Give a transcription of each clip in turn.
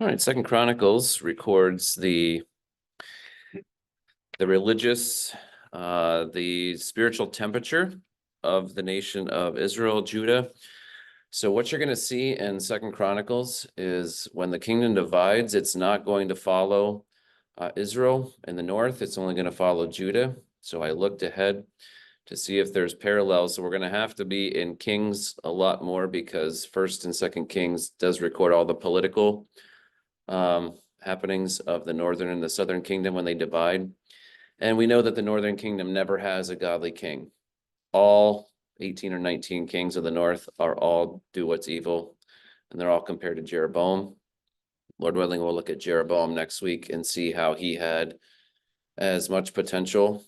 All right, Second Chronicles records the religious, the spiritual temperature of the nation of Israel, Judah. So what you're going to see in Second Chronicles is when the kingdom divides, it's not going to follow Israel in the north. It's only going to follow Judah. So I looked ahead to see if there's parallels. So we're going to have to be in Kings a lot more because First and Second Kings does record all the political happenings of the northern and the southern kingdom when they divide. And we know that the northern kingdom never has a godly king. All 18 or 19 kings of the north are all do what's evil, and they're all compared to Jeroboam. Lord willing, we'll look at Jeroboam next week and see how he had as much potential,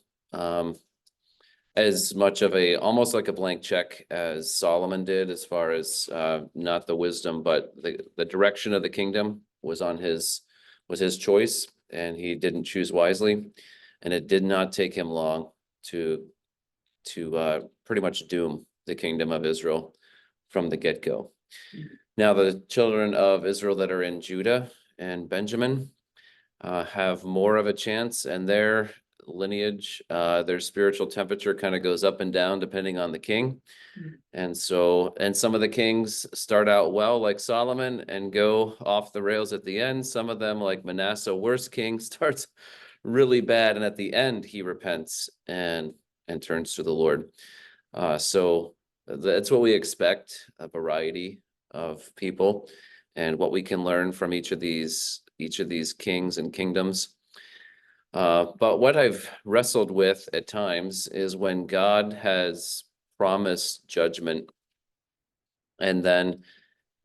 as much of a, almost like a blank check as Solomon did, as far as not the wisdom, but the direction of the kingdom was his choice, and he didn't choose wisely. And it did not take him long to pretty much doom the kingdom of Israel from the get-go. Now, the children of Israel that are in Judah and Benjamin have more of a chance, and their lineage, their spiritual temperature kind of goes up and down depending on the king. And some of the kings start out well, like Solomon, and go off the rails at the end. Some of them, like Manasseh, worst king, starts really bad, and at the end he repents and turns to the Lord. So that's what we expect, a variety of people, and what we can learn from each of these kings and kingdoms. But what I've wrestled with at times is when God has promised judgment, and then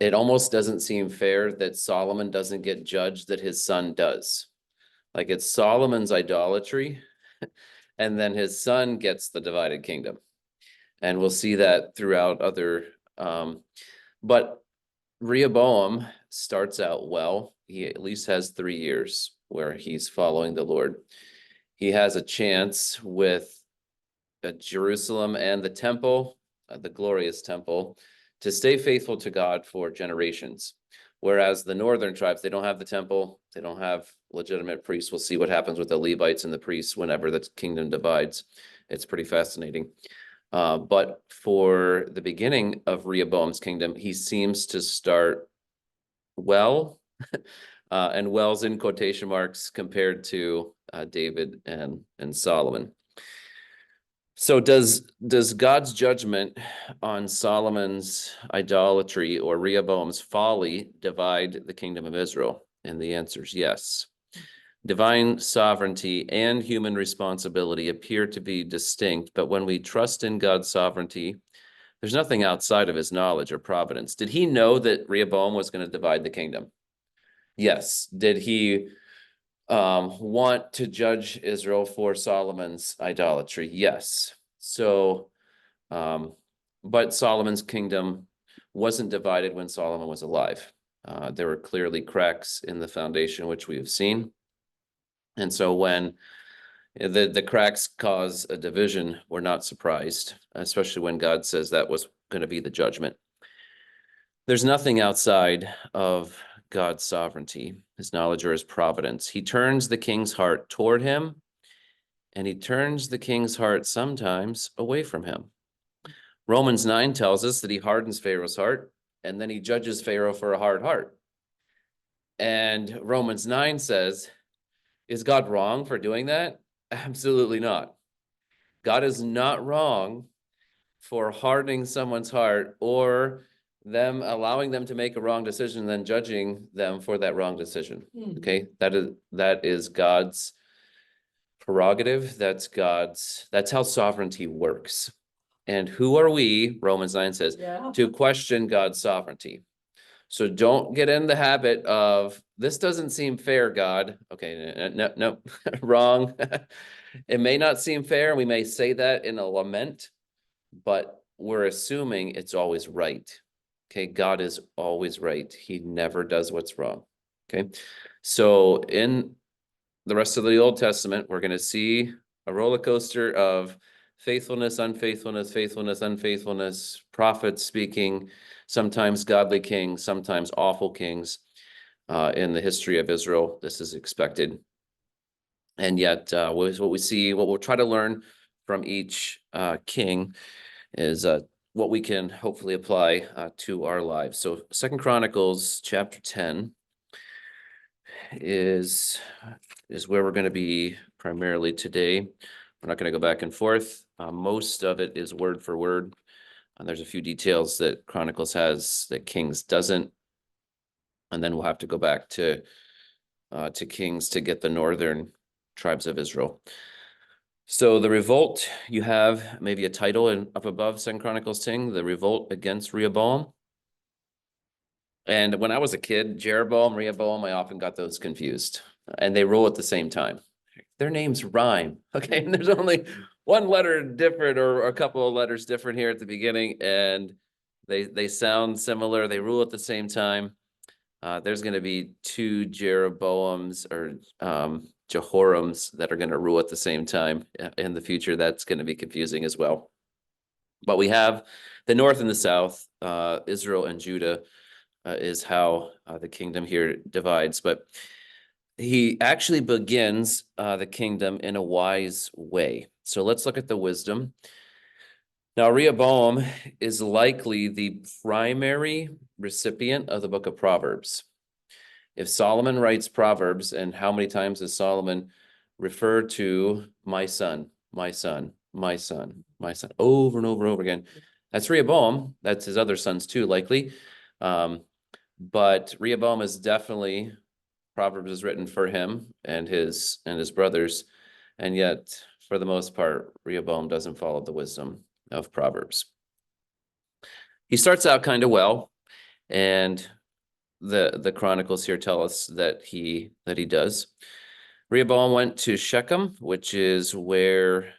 it almost doesn't seem fair that Solomon doesn't get judged, that his son does. Like, it's Solomon's idolatry, and then his son gets the divided kingdom. And we'll see that throughout other, but Rehoboam starts out well. He at least has 3 years where he's following the Lord. He has a chance with Jerusalem and the temple, the glorious temple, to stay faithful to God for generations. Whereas the northern tribes, they don't have the temple, they don't have legitimate priests. We'll see what happens with the Levites and the priests whenever the kingdom divides. It's pretty fascinating. But for the beginning of Rehoboam's kingdom, he seems to start well, and well's in quotation marks, compared to David and Solomon. So does God's judgment on Solomon's idolatry or Rehoboam's folly divide the kingdom of Israel? And the answer is yes. Divine sovereignty and human responsibility appear to be distinct, but when we trust in God's sovereignty, there's nothing outside of his knowledge or providence. Did he know that Rehoboam was going to divide the kingdom? Yes. Did he want to judge Israel for Solomon's idolatry? Yes. So, but Solomon's kingdom wasn't divided when Solomon was alive. There were clearly cracks in the foundation, which we have seen. And so when the cracks cause a division, we're not surprised, especially when God says that was going to be the judgment. There's nothing outside of God's sovereignty, his knowledge, or his providence. He turns the king's heart toward him, and he turns the king's heart sometimes away from him. Romans 9 tells us that he hardens Pharaoh's heart, and then he judges Pharaoh for a hard heart. And Romans 9 says, is God wrong for doing that? Absolutely not. God is not wrong for hardening someone's heart or them allowing them to make a wrong decision and then judging them for that wrong decision. Okay, that is God's prerogative. That's how sovereignty works. And who are we, Romans 9 says, to question God's sovereignty? So don't get in the habit of, this doesn't seem fair, God. Okay, no, wrong. It may not seem fair, and we may say that in a lament, but we're assuming it's always right. Okay, God is always right. He never does what's wrong. Okay, so in the rest of the Old Testament, we're going to see a roller coaster of faithfulness, unfaithfulness, faithfulness, unfaithfulness, prophets speaking, sometimes godly kings, sometimes awful kings. in the history of Israel. This is expected. And yet, what we see, what we'll try to learn from each king is what we can hopefully apply to our lives. So 2 Chronicles chapter 10 is where we're going to be primarily today. We're not going to go back and forth. Most of it is word for word. And there's a few details that Chronicles has that Kings doesn't. And then we'll have to go back to Kings to get the northern tribes of Israel. So the revolt, you have maybe a title up above 2 Chronicles 10, the revolt against Rehoboam. And when I was a kid, Jeroboam, Rehoboam, I often got those confused. And they rule at the same time. Their names rhyme, okay? And there's only one letter different or a couple of letters different here at the beginning, and they sound similar. They rule at the same time. There's going to be two Jeroboams or Jehorams that are going to rule at the same time in the future. That's going to be confusing as well. But we have the north and the south, Israel and Judah is how the kingdom here divides. But he actually begins the kingdom in a wise way. So let's look at the wisdom. Now, Rehoboam is likely the primary recipient of the book of Proverbs. If Solomon writes Proverbs, and how many times does Solomon refer to my son, my son, my son, my son, over and over and over again? That's Rehoboam. That's his other sons too, likely. But Rehoboam is definitely, Proverbs is written for him and his brothers. And yet, for the most part, Rehoboam doesn't follow the wisdom of Proverbs. He starts out kind of well, and the Chronicles here tell us that he does. Rehoboam went to Shechem, which is where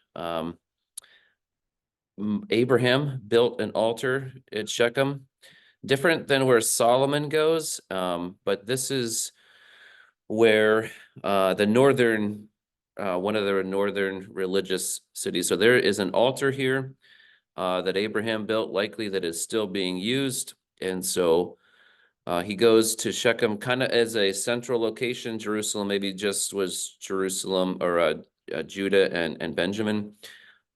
Abraham built an altar at Shechem, different than where Solomon goes, but this is where the northern, one of the northern religious cities. So there is an altar here that Abraham built, likely that is still being used. And so he goes to Shechem kind of as a central location. Jerusalem maybe just was Jerusalem or Judah and Benjamin.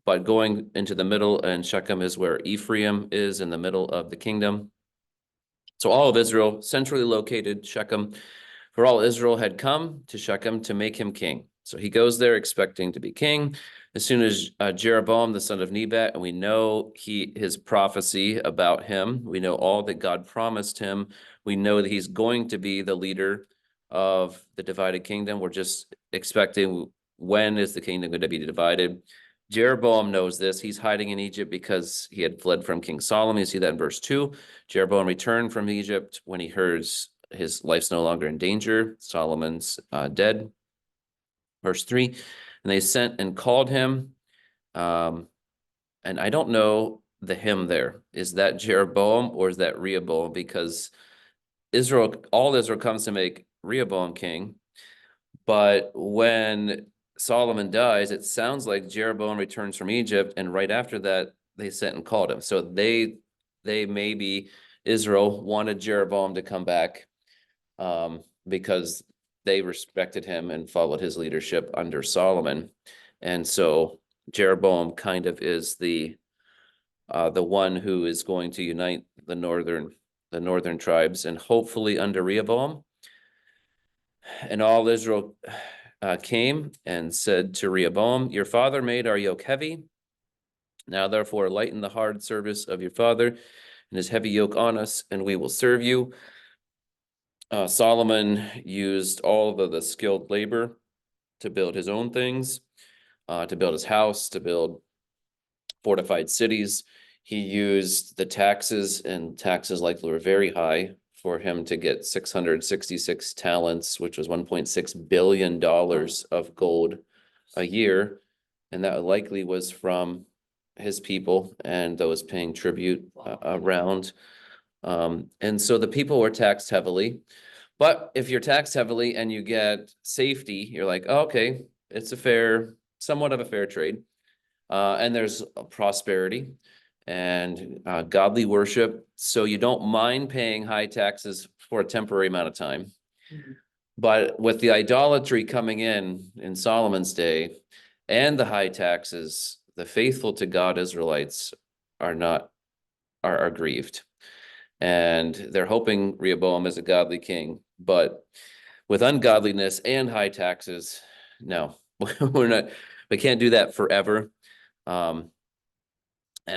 But going into the middle, and Shechem is where Ephraim is in the middle of the kingdom. So all of Israel, centrally located, Shechem. For all Israel had come to Shechem to make him king. So he goes there expecting to be king. As soon as Jeroboam, the son of Nebat, and we know his prophecy about him, we know all that God promised him. We know that he's going to be the leader of the divided kingdom. We're just expecting, when is the kingdom going to be divided? Jeroboam knows this. He's hiding in Egypt because he had fled from King Solomon. You see that in verse 2. Jeroboam returned from Egypt when he hears his life's no longer in danger. Solomon's dead. Verse 3, and they sent and called him. And I don't know the him there. Is that Jeroboam or is that Rehoboam? Because all Israel comes to make Rehoboam king. But when Solomon dies, it sounds like Jeroboam returns from Egypt, and right after that, they sent and called him. So they maybe, Israel wanted Jeroboam to come back because they respected him and followed his leadership under Solomon. And so Jeroboam kind of is the one who is going to unite the northern tribes, and hopefully under Rehoboam. And all Israel came and said to Rehoboam, your father made our yoke heavy. Now therefore lighten the hard service of your father and his heavy yoke on us, and we will serve you. Solomon used all of the skilled labor to build his own things, to build his house, to build fortified cities. He used the taxes, and taxes likely were very high, for him to get 666 talents, which was $1.6 billion of gold a year. And that likely was from his people and those paying tribute around. And so the people were taxed heavily. But if you're taxed heavily and you get safety, you're like, oh, okay, it's somewhat of a fair trade. And there's prosperity and godly worship. So you don't mind paying high taxes for a temporary amount of time. But with the idolatry coming in Solomon's day and the high taxes, the faithful to God Israelites are grieved. And they're hoping Rehoboam is a godly king. But with ungodliness and high taxes, no, we can't do that forever. And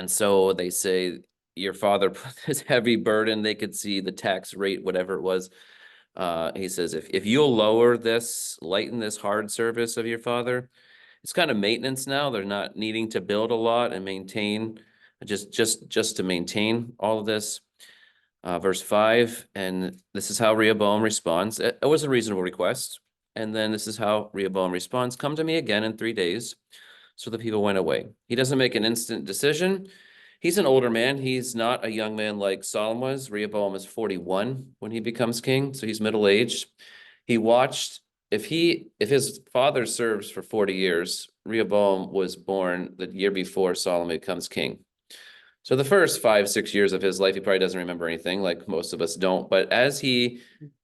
so they say, your father put this heavy burden. They could see the tax rate, whatever it was. He says, if you'll lighten this hard service of your father, it's kind of maintenance now. They're not needing to build a lot and maintain, just to maintain all of this. Verse 5, and this is how Rehoboam responds. It was a reasonable request. And then this is how Rehoboam responds, come to me again in 3 days. So the people went away. He doesn't make an instant decision. He's an older man. He's not a young man like Solomon was. Rehoboam is 41 when he becomes king, so he's middle-aged. He watched, if his father serves for 40 years, Rehoboam was born the year before Solomon becomes king. So the first 5-6 years of his life, he probably doesn't remember anything, like most of us don't. But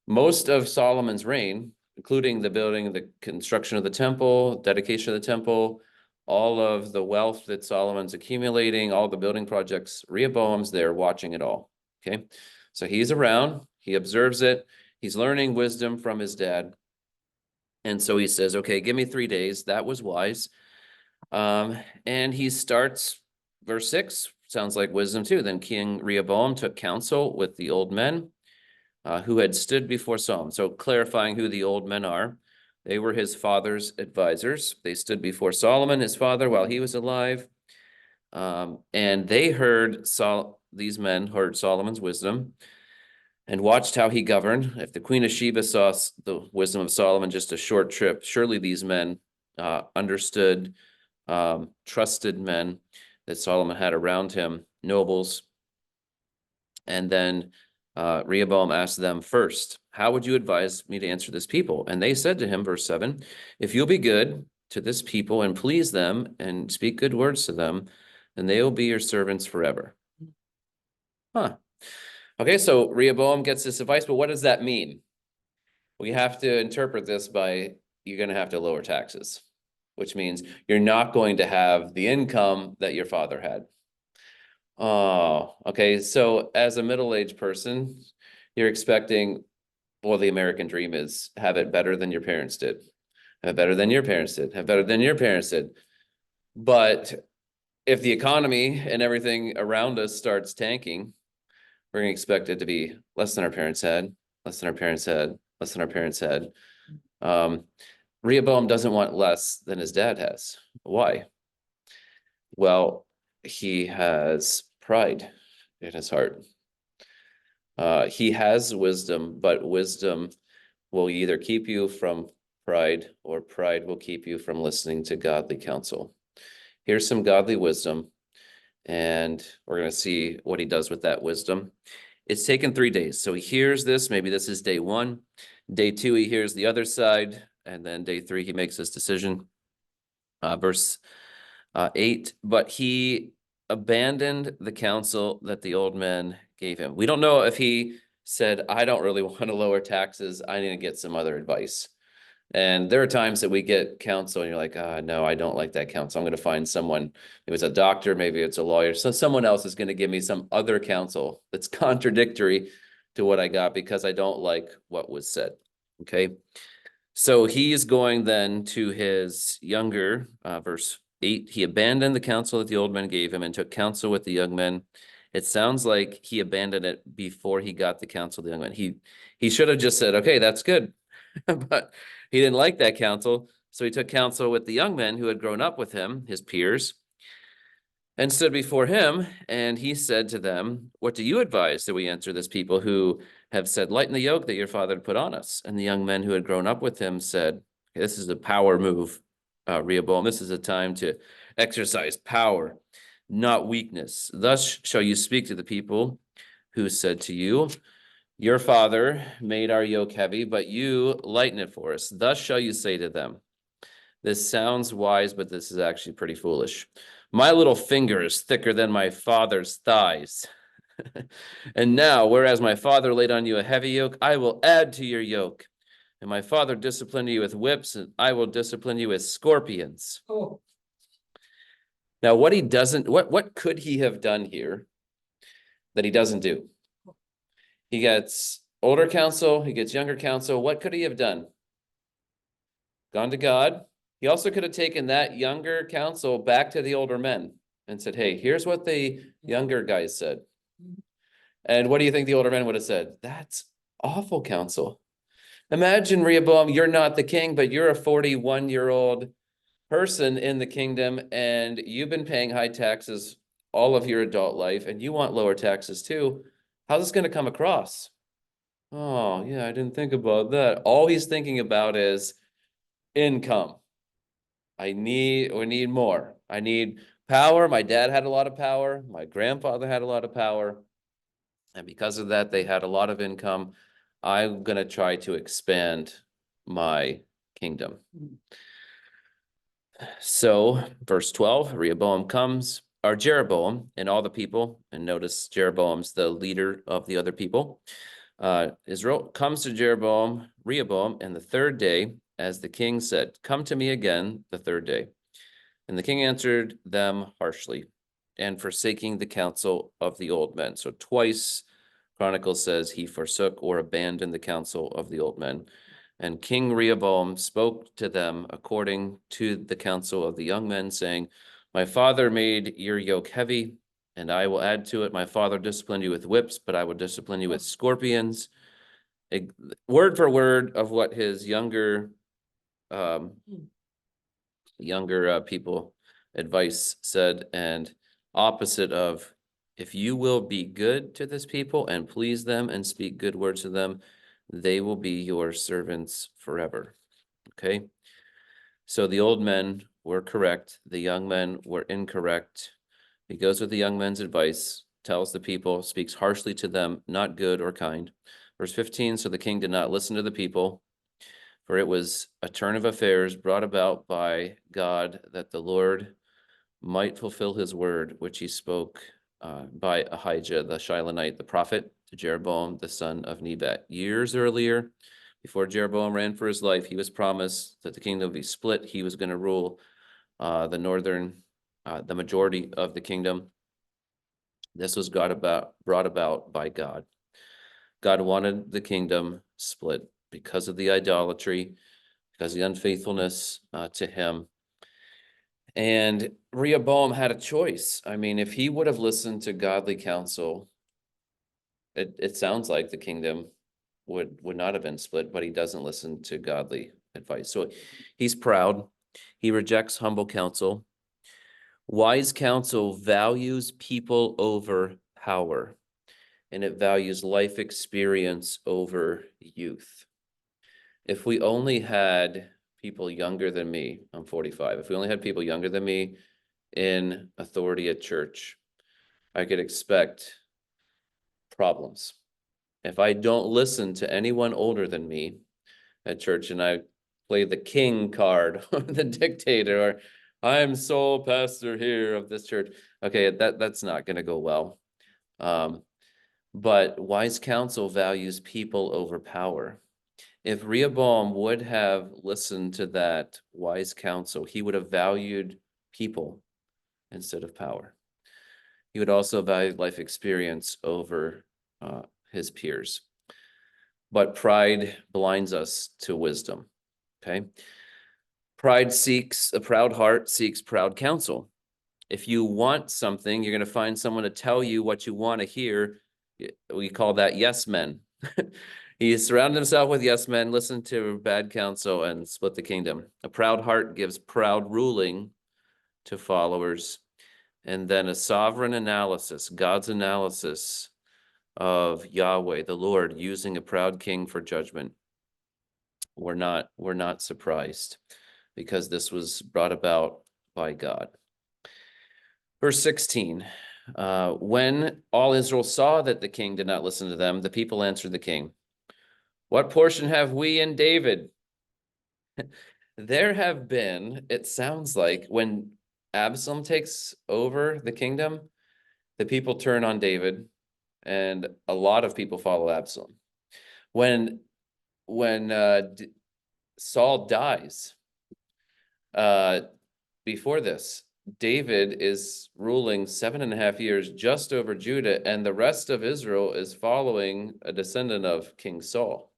most of Solomon's reign, including the building, the construction of the temple, dedication of the temple, all of the wealth that Solomon's accumulating, all the building projects, Rehoboam's there watching it all. Okay. So he's around, he observes it, he's learning wisdom from his dad. And so he says, okay, give me 3 days. That was wise. And he starts, verse 6, sounds like wisdom too. Then King Rehoboam took counsel with the old men who had stood before Solomon. So clarifying who the old men are. They were his father's advisors. They stood before Solomon, his father, while he was alive. And they these men heard Solomon's wisdom and watched how he governed. If the Queen of Sheba saw the wisdom of Solomon just a short trip, surely these men understood, trusted men that Solomon had around him, nobles. And then Rehoboam asked them first, how would you advise me to answer this people? And they said to him, verse 7, if you'll be good to this people and please them and speak good words to them, then they will be your servants forever. Huh. Okay, so Rehoboam gets this advice, but what does that mean? We have to interpret this by, you're going to have to lower taxes, which means you're not going to have the income that your father had. Oh, okay. So as a middle-aged person, you're expecting, well, the American dream is have it better than your parents did, have better than your parents did, have better than your parents did. But if the economy and everything around us starts tanking, we're going to expect it to be less than our parents had, less than our parents had, less than our parents had. Rehoboam doesn't want less than his dad has. Why? Well, he has pride in his heart. He has wisdom, but wisdom will either keep you from pride or pride will keep you from listening to godly counsel. Here's some godly wisdom, and we're going to see what he does with that wisdom. It's taken 3 days. So he hears this. Maybe this is day 1. Day 2, he hears the other side. And then day 3, he makes his decision. Verse 8, but he abandoned the counsel that the old men gave him. We don't know if he said, I don't really want to lower taxes. I need to get some other advice. And there are times that we get counsel and you're like, no, I don't like that counsel. I'm going to find someone, maybe it's a doctor, maybe it's a lawyer. So someone else is going to give me some other counsel that's contradictory to what I got because I don't like what was said. Okay. So he's going then to his younger, verse 8, he abandoned the counsel that the old men gave him and took counsel with the young men. It sounds like he abandoned it before he got the counsel of the young men. He should have just said, okay, that's good. But he didn't like that counsel. So he took counsel with the young men who had grown up with him, his peers, and stood before him. And he said to them, what do you advise that we answer this people who have said, lighten the yoke that your father put on us? And the young men who had grown up with him said, this is a power move, Rehoboam. This is a time to exercise power, not weakness. Thus shall you speak to the people who said to you, your father made our yoke heavy, but you lighten it for us. Thus shall you say to them, this sounds wise, but this is actually pretty foolish. My little finger is thicker than my father's thighs. And now, whereas my father laid on you a heavy yoke, I will add to your yoke. and my father disciplined you with whips, and I will discipline you with scorpions. Oh, Now, what could he have done here that he doesn't do? He gets older counsel, he gets younger counsel. What could he have done? Gone to God. He also could have taken that younger counsel back to the older men and said, hey, here's what the younger guys said. And what do you think the older men would have said? That's awful counsel. Imagine, Rehoboam, you're not the king, but you're a 41-year-old person in the kingdom, and you've been paying high taxes all of your adult life, and you want lower taxes too. How's this going to come across? Oh, yeah, I didn't think about that. All he's thinking about is income. We need more. I need power. My dad had a lot of power. My grandfather had a lot of power. And because of that, they had a lot of income. I'm going to try to expand my kingdom. So, verse 12, Rehoboam comes, or Jeroboam and all the people, and notice Jeroboam's the leader of the other people. Israel comes to Rehoboam, and the third day, as the king said, come to me again the third day. And the king answered them harshly, and forsaking the counsel of the old men. So twice Chronicles says he forsook or abandoned the counsel of the old men. And King Rehoboam spoke to them according to the counsel of the young men, saying, my father made your yoke heavy, and I will add to it. My father disciplined you with whips, but I will discipline you with scorpions. Word for word of what his younger people advice said, and opposite of, if you will be good to this people and please them and speak good words to them, they will be your servants forever. Okay. So the old men were correct. The young men were incorrect. He goes with the young men's advice, tells the people, speaks harshly to them, not good or kind. Verse 15, so the king did not listen to the people, for it was a turn of affairs brought about by God, that the Lord might fulfill his word, which he spoke by Ahijah the Shilonite, the prophet, to Jeroboam, the son of Nebat. Years earlier, before Jeroboam ran for his life, he was promised that the kingdom would be split. He was going to rule the majority of the kingdom. This was brought about by God. God wanted the kingdom split because of the idolatry, because of the unfaithfulness to him. And Rehoboam had a choice. I mean, if he would have listened to godly counsel, it sounds like the kingdom would not have been split, but he doesn't listen to godly advice. So he's proud. He rejects humble counsel. Wise counsel values people over power, and it values life experience over youth. If we only had people younger than me, I'm 45, if we only had people younger than me in authority at church, I could expect problems. If I don't listen to anyone older than me at church and I play the king card or the dictator, or I'm sole pastor here of this church, okay, that's not going to go well. But wise counsel values people over power. If Rehoboam would have listened to that wise counsel, he would have valued people instead of power. He would also value life experience over his peers. But pride blinds us to wisdom, okay? A proud heart seeks proud counsel. If you want something, you're going to find someone to tell you what you want to hear. We call that yes men. He surrounded himself with yes men, listened to bad counsel, and split the kingdom. A proud heart gives proud ruling to followers. And then a sovereign analysis, God's analysis of Yahweh, the Lord, using a proud king for judgment. We're not surprised, because this was brought about by God. Verse 16, when all Israel saw that the king did not listen to them, the people answered the king, what portion have we in David? There have been, it sounds like, when Absalom takes over the kingdom, the people turn on David, and a lot of people follow Absalom. When Saul dies, before this, David is ruling 7.5 years just over Judah, and the rest of Israel is following a descendant of King Saul.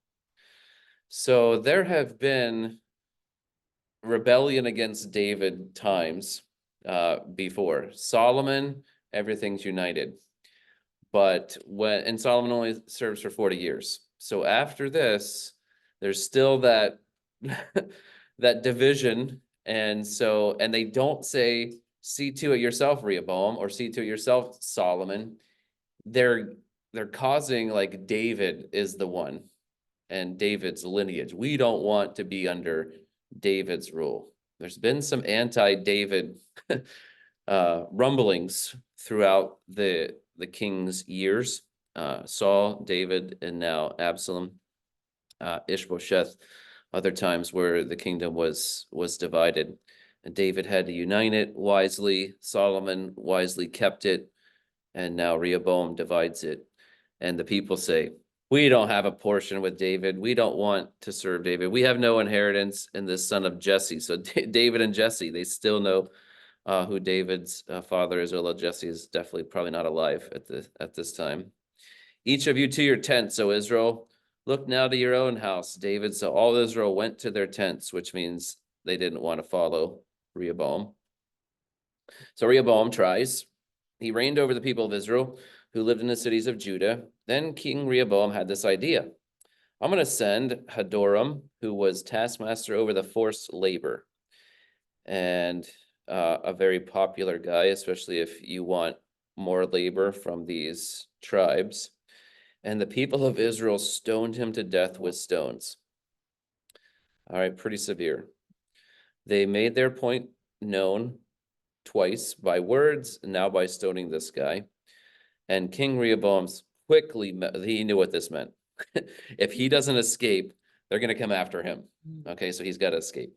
So there have been rebellion against David times before. Solomon, everything's united. But and Solomon only serves for 40 years. So after this, there's still that that division. And they don't say, see to it yourself, Rehoboam, or see to it yourself, Solomon. They're causing, like, David is the one and David's lineage. We don't want to be under David's rule. There's been some anti-David rumblings throughout the king's years. Saul, David, and now Absalom, Ishbosheth, other times where the kingdom was divided. And David had to unite it wisely. Solomon wisely kept it. And now Rehoboam divides it. And the people say, we don't have a portion with David. We don't want to serve David. We have no inheritance in the son of Jesse. So David and Jesse, they still know who David's father is, although Jesse is definitely probably not alive at this time. Each of you to your tents, O Israel. Look now to your own house, David. So all Israel went to their tents, which means they didn't want to follow Rehoboam. So Rehoboam tries. He reigned over the people of Israel who lived in the cities of Judah. Then King Rehoboam had this idea. I'm going to send Hadoram, who was taskmaster over the forced labor, and a very popular guy, especially if you want more labor from these tribes. And the people of Israel stoned him to death with stones. All right, pretty severe. They made their point known twice by words, and now by stoning this guy. And King Rehoboam's he knew what this meant. If he doesn't escape, they're going to come after him. Okay, so he's got to escape.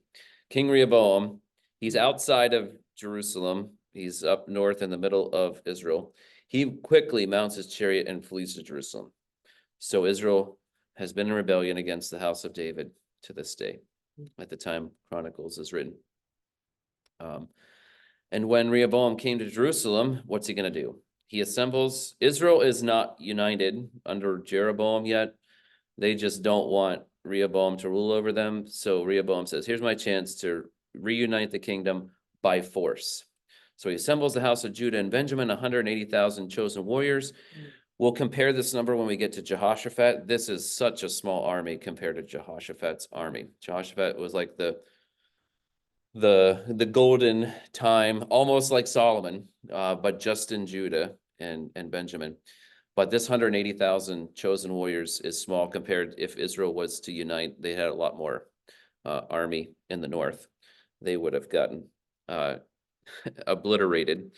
King Rehoboam, he's outside of Jerusalem. He's up north in the middle of Israel. He quickly mounts his chariot and flees to Jerusalem. So Israel has been in rebellion against the house of David to this day, at the time Chronicles is written. And when Rehoboam came to Jerusalem, what's he going to do? He assembles. Israel is not united under Jeroboam yet. They just don't want Rehoboam to rule over them. So Rehoboam says, here's my chance to reunite the kingdom by force. So he assembles the house of Judah and Benjamin, 180,000 chosen warriors. We'll compare this number when we get to Jehoshaphat. This is such a small army compared to Jehoshaphat's army. Jehoshaphat was like the golden time, almost like Solomon, but just in Judah and Benjamin. But this 180,000 chosen warriors is small compared. If Israel was to unite, they had a lot more army in the north. They would have gotten obliterated.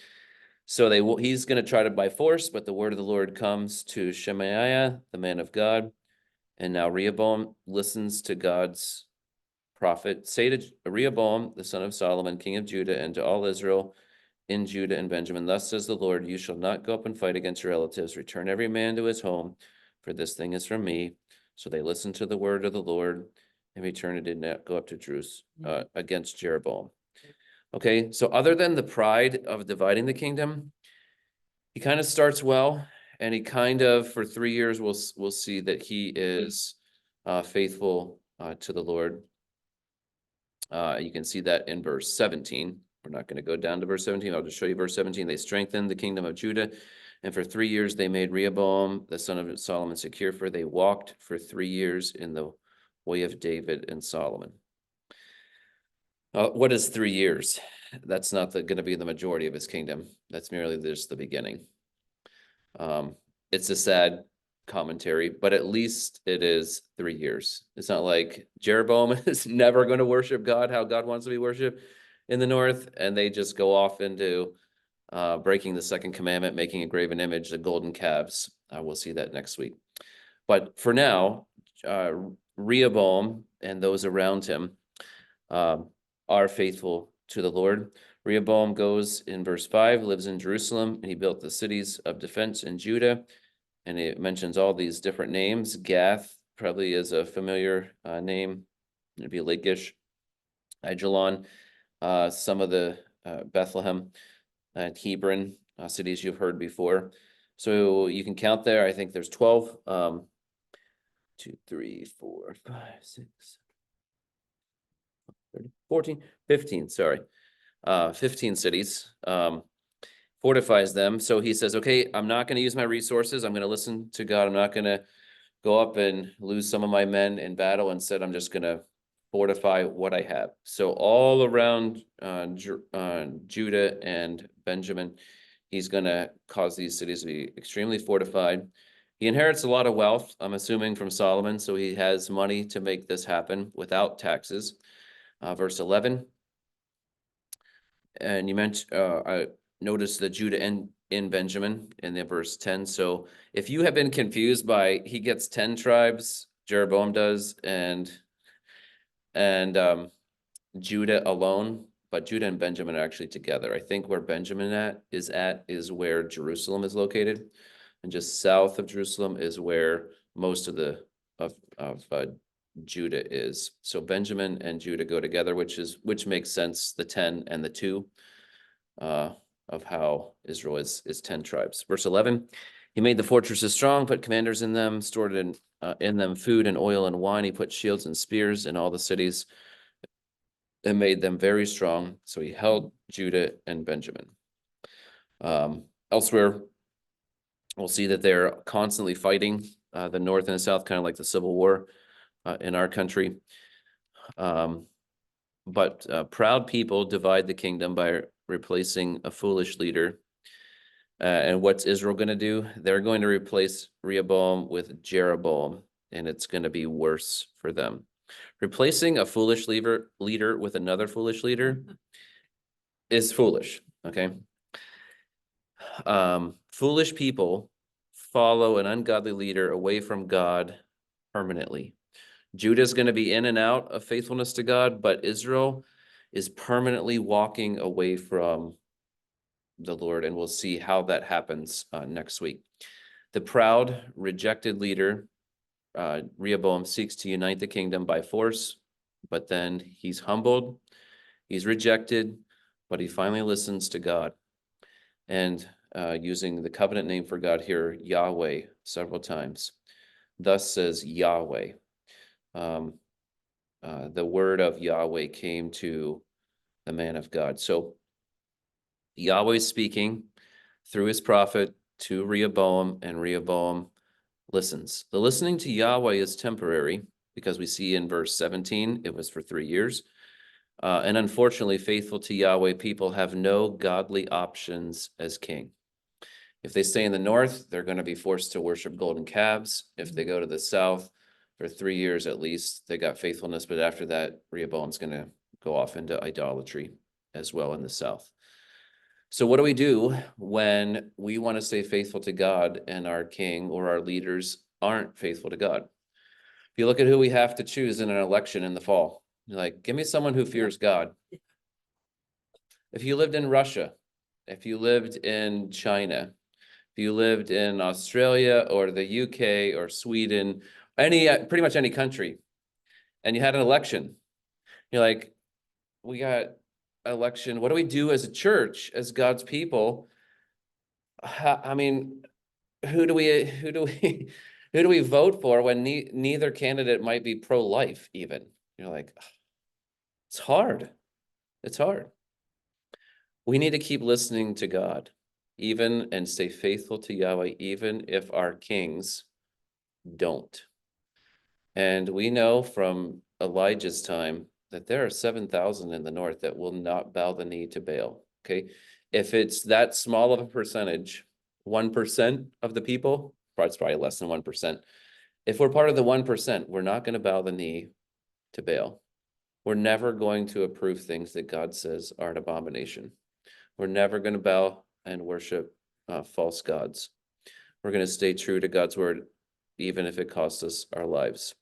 So he's going to try to by force, but the word of the Lord comes to Shemaiah, the man of God. And now Rehoboam listens to God's prophet. Say to Rehoboam, the son of Solomon, king of Judah, and to all Israel in Judah and Benjamin, thus says the Lord, you shall not go up and fight against your relatives. Return every man to his home, for this thing is from me. So they listened to the word of the Lord and returned and did not go up to Jerusalem against Jeroboam. Okay, so other than the pride of dividing the kingdom, he kind of starts well, and he kind of, for 3 years, we'll see that he is faithful to the Lord. You can see that in verse 17. We're not going to go down to verse 17. I'll just show you verse 17. They strengthened the kingdom of Judah, and for 3 years they made Rehoboam, the son of Solomon, secure, for they walked for 3 years in the way of David and Solomon. What is 3 years? That's not going to be the majority of his kingdom. That's merely just the beginning. It's a sad commentary, but at least it is 3 years. It's not like Jeroboam is never going to worship God how God wants to be worshipped in the north, and they just go off into breaking the second commandment, making a graven image, the golden calves. We'll see that next week. But for now, Rehoboam and those around him are faithful to the Lord. Rehoboam goes in verse 5, lives in Jerusalem, and he built the cities of defense in Judah. And it mentions all these different names: Gath, probably is a familiar name. It'd be Lachish, Ajalon, some of the Bethlehem and Hebron cities you've heard before. So you can count there. I think there's 12. 2, 3, 4, 5, 6, 13, 14, 15, sorry. 15 cities. Fortifies them. So he says, okay, I'm not going to use my resources. I'm going to listen to God. I'm not going to go up and lose some of my men in battle. Instead, I'm just going to fortify what I have. So all around Judah and Benjamin, he's going to cause these cities to be extremely fortified. He inherits a lot of wealth, I'm assuming, from Solomon. So he has money to make this happen without taxes. Verse 11. And you mentioned, I noticed the Judah and in Benjamin in the verse 10. So if you have been confused by he gets 10 tribes, Jeroboam does, and Judah alone, but Judah and Benjamin are actually together. I think where Benjamin is where Jerusalem is located, and just south of Jerusalem is where most of the of Judah is. So Benjamin and Judah go together, which makes sense, the 10 and the 2 of how Israel is 10 tribes. Verse 11, he made the fortresses strong, put commanders in them, stored in them food and oil and wine. He put shields and spears in all the cities and made them very strong. So he held Judah and Benjamin. Elsewhere, we'll see that they're constantly fighting the north and the south, kind of like the Civil War in our country. But proud people divide the kingdom by replacing a foolish leader. And what's Israel going to do? They're going to replace Rehoboam with Jeroboam, and it's going to be worse for them. Replacing a foolish leader with another foolish leader is foolish, okay? Foolish people follow an ungodly leader away from God permanently. Judah is going to be in and out of faithfulness to God, but Israel is permanently walking away from the Lord, and we'll see how that happens next week. The proud, rejected leader, Rehoboam, seeks to unite the kingdom by force, but then he's humbled, he's rejected, but he finally listens to God. And using the covenant name for God here, Yahweh, several times. Thus says Yahweh. The word of Yahweh came to the man of God. So Yahweh speaking through his prophet to Rehoboam, and Rehoboam listens. The listening to Yahweh is temporary, because we see in verse 17, it was for 3 years. And unfortunately, faithful to Yahweh people have no godly options as king. If they stay in the north, they're going to be forced to worship golden calves. If they go to the south, for 3 years at least, they got faithfulness. But after that, Rehoboam's going to go off into idolatry as well in the south. So what do we do when we want to stay faithful to God and our king or our leaders aren't faithful to God? If you look at who we have to choose in an election in the fall, you're like, give me someone who fears God. If you lived in Russia, if you lived in China, if you lived in Australia or the UK or Sweden, pretty much any country, and you had an election, you're like, we got election. What do we do as a church, as God's people? I mean, who do we vote for when neither candidate might be pro-life even? You're like, it's hard. It's hard. We need to keep listening to God, and stay faithful to Yahweh, even if our kings don't. And we know from Elijah's time that there are 7,000 in the north that will not bow the knee to Baal, okay? If it's that small of a percentage, 1% of the people, it's probably less than 1%. If we're part of the 1%, we're not going to bow the knee to Baal. We're never going to approve things that God says are an abomination. We're never going to bow and worship false gods. We're going to stay true to God's word, even if it costs us our lives.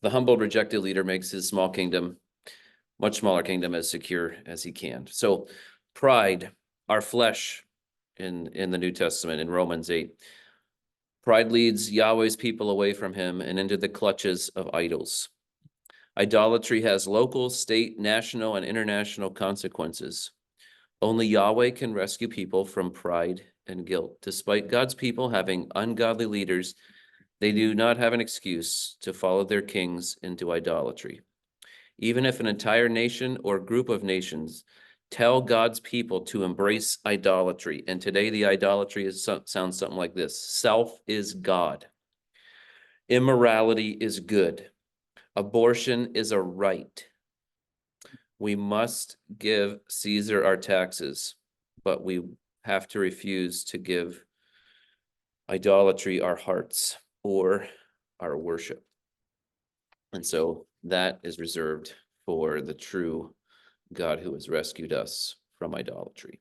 The humbled, rejected leader makes his small kingdom, much smaller kingdom, as secure as he can. So pride, our flesh in the New Testament, in Romans 8, Pride leads Yahweh's people away from him and into the clutches of idols. Idolatry has local, state, national, and international consequences. Only Yahweh can rescue people from pride and guilt. Despite God's people having ungodly leaders, they do not have an excuse to follow their kings into idolatry. Even if an entire nation or group of nations tell God's people to embrace idolatry, and today the idolatry sounds something like this: self is God, immorality is good, abortion is a right. We must give Caesar our taxes, but we have to refuse to give idolatry our hearts or our worship. And so that is reserved for the true God who has rescued us from idolatry.